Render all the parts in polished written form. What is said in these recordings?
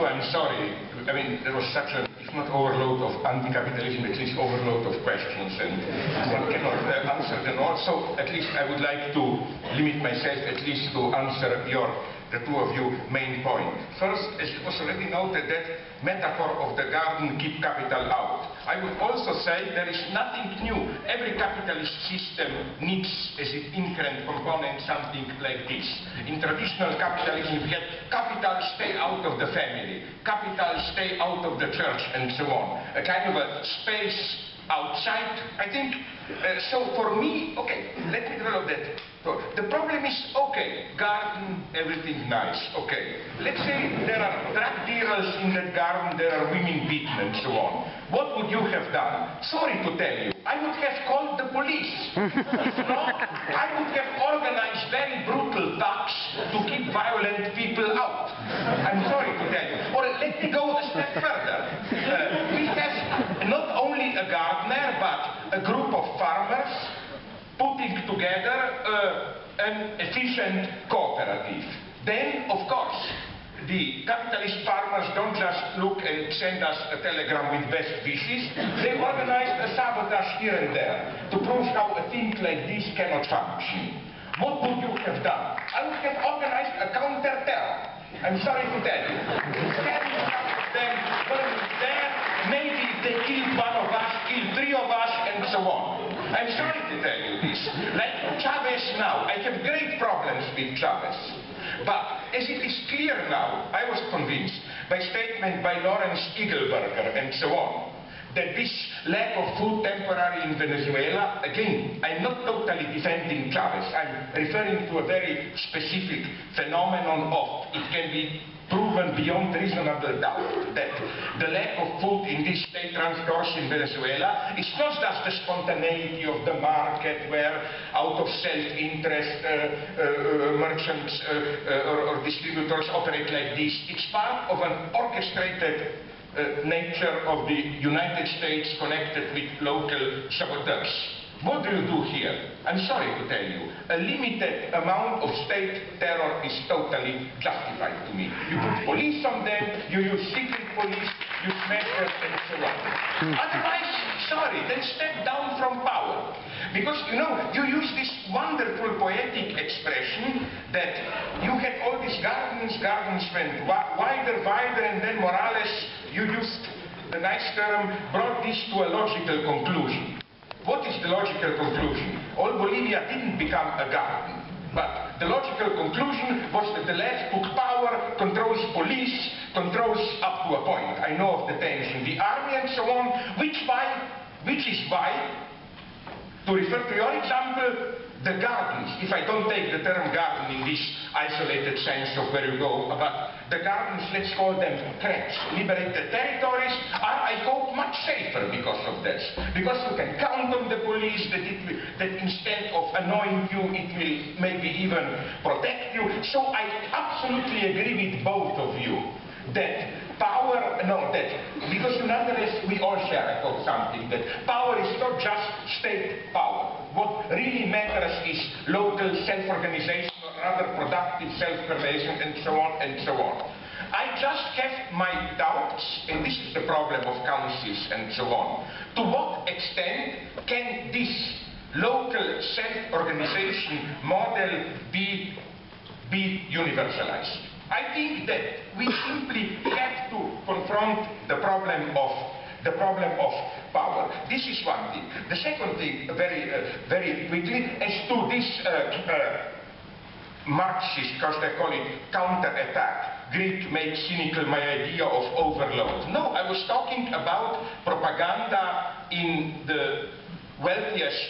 true, I'm sorry. I mean, there was such a, if not overload of anti-capitalism, at least overload of questions, and one cannot answer them all. So at least I would like to limit myself at least to answer the two of you main point. First, as it was already noted, that metaphor of the garden, keep capital out. I would also say there is nothing new. Every capitalist system needs as its inherent component something like this. In traditional capitalism, we had capital stay out of the family, capital stay out of the church, and so on. A kind of a space outside, I think. So for me, okay, let me develop that. So the problem is, okay, garden, everything nice, okay. Let's say there are drug dealers in that garden, there are women beaten and so on. What would you have done? Sorry to tell you, I would have called the police. If not, I would have organized very brutal thugs to keep violent people out. I'm sorry to tell you. Or let me go a step further. We have not only a gardener, but a group of farmers putting together an efficient cooperative. Then, of course, the capitalist farmers don't just look and send us a telegram with best wishes. They organize a sabotage here and there to prove how a thing like this cannot function. What would you have done? I would have organized a counter-terror. I'm sorry to tell you. Then there, maybe they killed one of us, killed three of us, and so on. I'm sorry to tell you this. Like Chavez now, I have great problems with Chavez. But as it is clear now, I was convinced by statement by Lawrence Eagleburger and so on, that this lack of food temporary in Venezuela, again, I'm not totally defending Chavez. I'm referring to a very specific phenomenon of, it can be proven beyond reasonable doubt, that the lack of food in this state-run stores in Venezuela is not just the spontaneity of the market where out of self-interest merchants or distributors operate like this. It's part of an orchestrated nature of the United States connected with local saboteurs. What do you do here? I'm sorry to tell you, a limited amount of state terror is totally justified to me. You put police on them, you use secret police, you smash them, and so on. Otherwise, sorry, then step down from power. Because, you know, you use this wonderful poetic expression that you had all these gardens went wider, and then Morales, you used the nice term, brought this to a logical conclusion. What is the logical conclusion? All Bolivia didn't become a garden. But the logical conclusion was that the left took power, controls police, controls up to a point. I know of the tension, the army and so on, which is why, to refer to your example, the gardens, if I don't take the term garden in this isolated sense of where you go, but the gardens, let's call them cracks, liberated territories, are, I hope, much safer because of this. Because you can count on the police, that instead of annoying you, it will maybe even protect you. So I absolutely agree with both of you that power, because nonetheless we all share, I thought, something, that power is not just state power. What really matters is local self-organization, or rather productive self-creation, and so on and so on. I just have my doubts, and this is the problem of councils and so on. To what extent can this local self-organization model be universalized? I think that we simply have to confront the problem of power. This is one thing. The second thing, very quickly, as to this Marxist, because they call it counter-attack, Greek made cynical my idea of overload. No, I was talking about propaganda in the wealthiest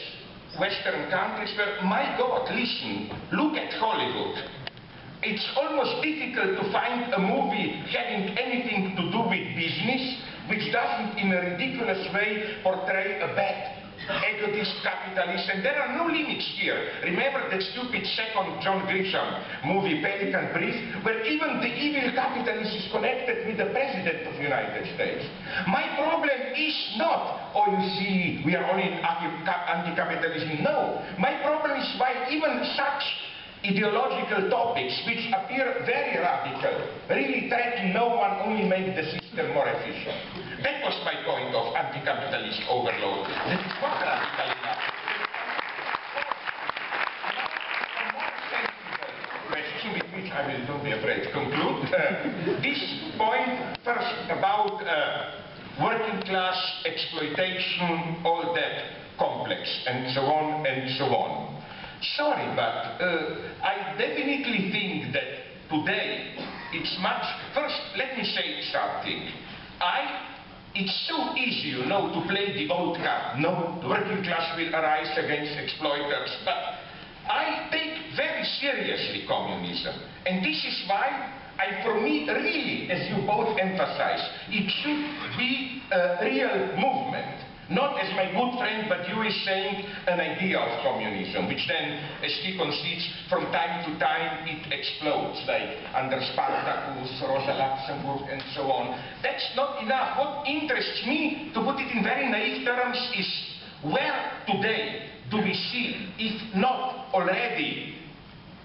Western countries where, my God, listen, look at Hollywood. It's almost difficult to find a movie having anything to do with business which doesn't in a ridiculous way portray a bad egotist capitalist, and there are no limits here. Remember that stupid second John Grisham movie, Pelican Brief, where even the evil capitalist is connected with the President of the United States. My problem is not, oh, you see, we are only in anti-capitalism. No. My problem is why even such ideological topics which appear very radical, really threaten no one, only make the system more efficient. That was my point of anti-capitalist overload. That is not radical enough. A more sensible question with which I will, don't be afraid, conclude. This point first about working class exploitation, all that complex, and so on and so on. Sorry, but I definitely think that today it's much... First, let me say something. It's so easy, you know, to play the old card. No, the working class will arise against exploiters. But I take very seriously communism. And this is why for me, really, as you both emphasize, it should be a real movement. Not, as my good friend Badiou is saying, an idea of communism, which then, as he concedes, from time to time it explodes, like under Spartacus, Rosa Luxemburg, and so on. That's not enough. What interests me, to put it in very naive terms, is where today do we see, if not already,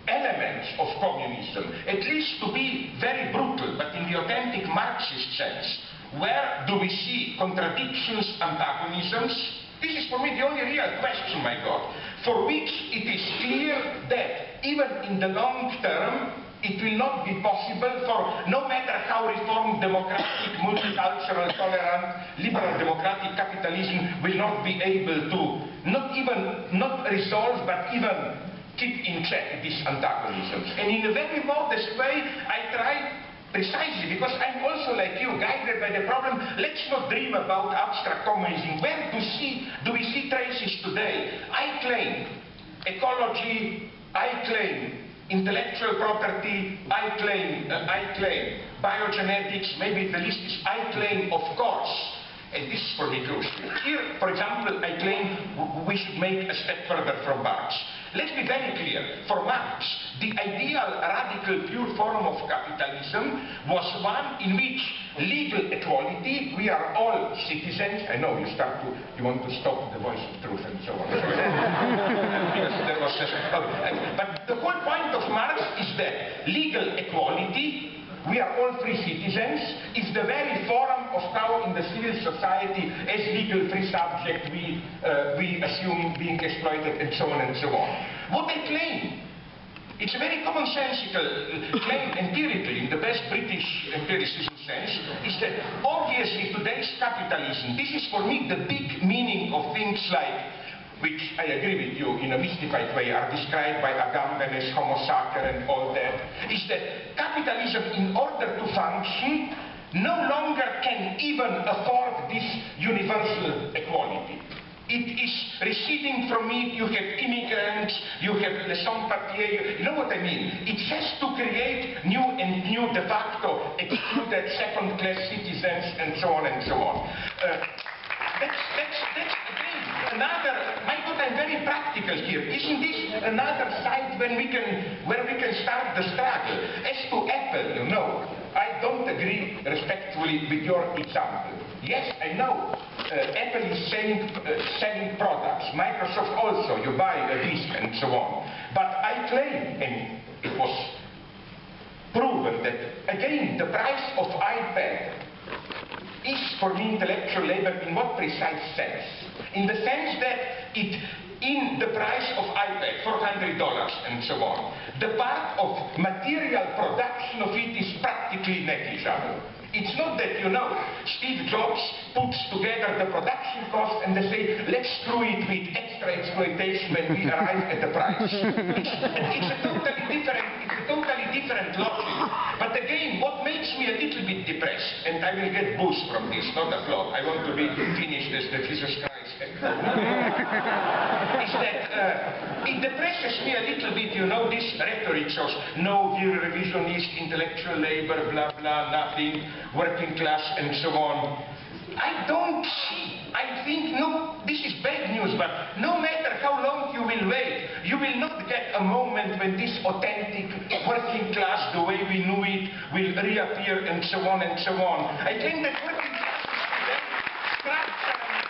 elements of communism, at least to be very brutal, but in the authentic Marxist sense. Where do we see contradictions, antagonisms? This is for me the only real question, my God, for which it is clear that even in the long term, it will not be possible for, no matter how reformed democratic, multicultural, tolerant, liberal democratic capitalism will not be able to, not resolve, but even keep in check these antagonisms. And in a very modest way, I try precisely because I'm also like you, guided by the problem. Let's not dream about abstract communism. Where do we see traces today? I claim ecology, I claim intellectual property, I claim biogenetics, maybe the list is I claim, of course, and this is for me crucial. Here, for example, I claim we should make a step further from Marx. Let's be very clear. For Marx, the ideal radical pure form of capitalism was one in which legal equality, we are all citizens. I know you want to stop the voice of truth and so on. Because there was but the whole point of Marx is that legal equality, we are all free citizens, is the very form of how in the civil society, as legal free subject, we assume being exploited and so on and so on. What they claim, it's a very commonsensical claim empirically, in the best British empiricism sense, is that obviously today's capitalism, this is for me the big meaning of things like, which I agree with you in a mystified way, are described by Agamben as homo sacer and all that, is that capitalism, in order to function, no longer can even afford this universal equality. It is receding from it. You have immigrants, you have les sans-papiers, you know what I mean? It has to create new and new de facto excluded second-class citizens and so on and so on. That's again another. My God, I'm very practical here. Isn't this another side where we can start the struggle? As to Apple, you know, I don't agree respectfully with your example. Yes, I know Apple is selling products. Microsoft also. You buy a disk and so on. But I claim, and it was proven that again the price of iPad is for me intellectual labor in what precise sense? In the sense that in the price of iPad, $400 and so on, the part of material production of it is practically negligible. It's not that, you know, Steve Jobs puts together the production cost and they say, let's screw it with extra exploitation when we arrive at the price. It's a totally different logic. But again, what makes me a little bit depressed, and I will get boost from this, not applaud, I want to be finished as the Jesus Christ, is that it depresses me a little bit, you know, this rhetoric shows, no, we're revisionist, intellectual labor, blah, blah, nothing, working class, and so on. I don't see. I think, no, this is bad news, but no matter how long you will wait, you will not get a moment when this authentic working class, the way we knew it, will reappear, and so on and so on. I think that working class is today structurally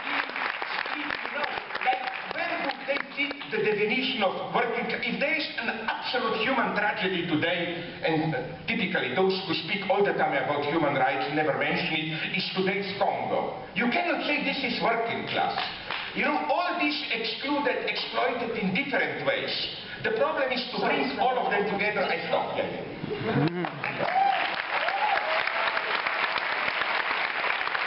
split, you know, like where do they fit the definition definition of working, if there is an absolute human tragedy today, and typically those who speak all the time about human rights never mention it, is today's Congo. You cannot say this is working class. You know, all these excluded, exploited in different ways. The problem is to bring all of them together. I stop here.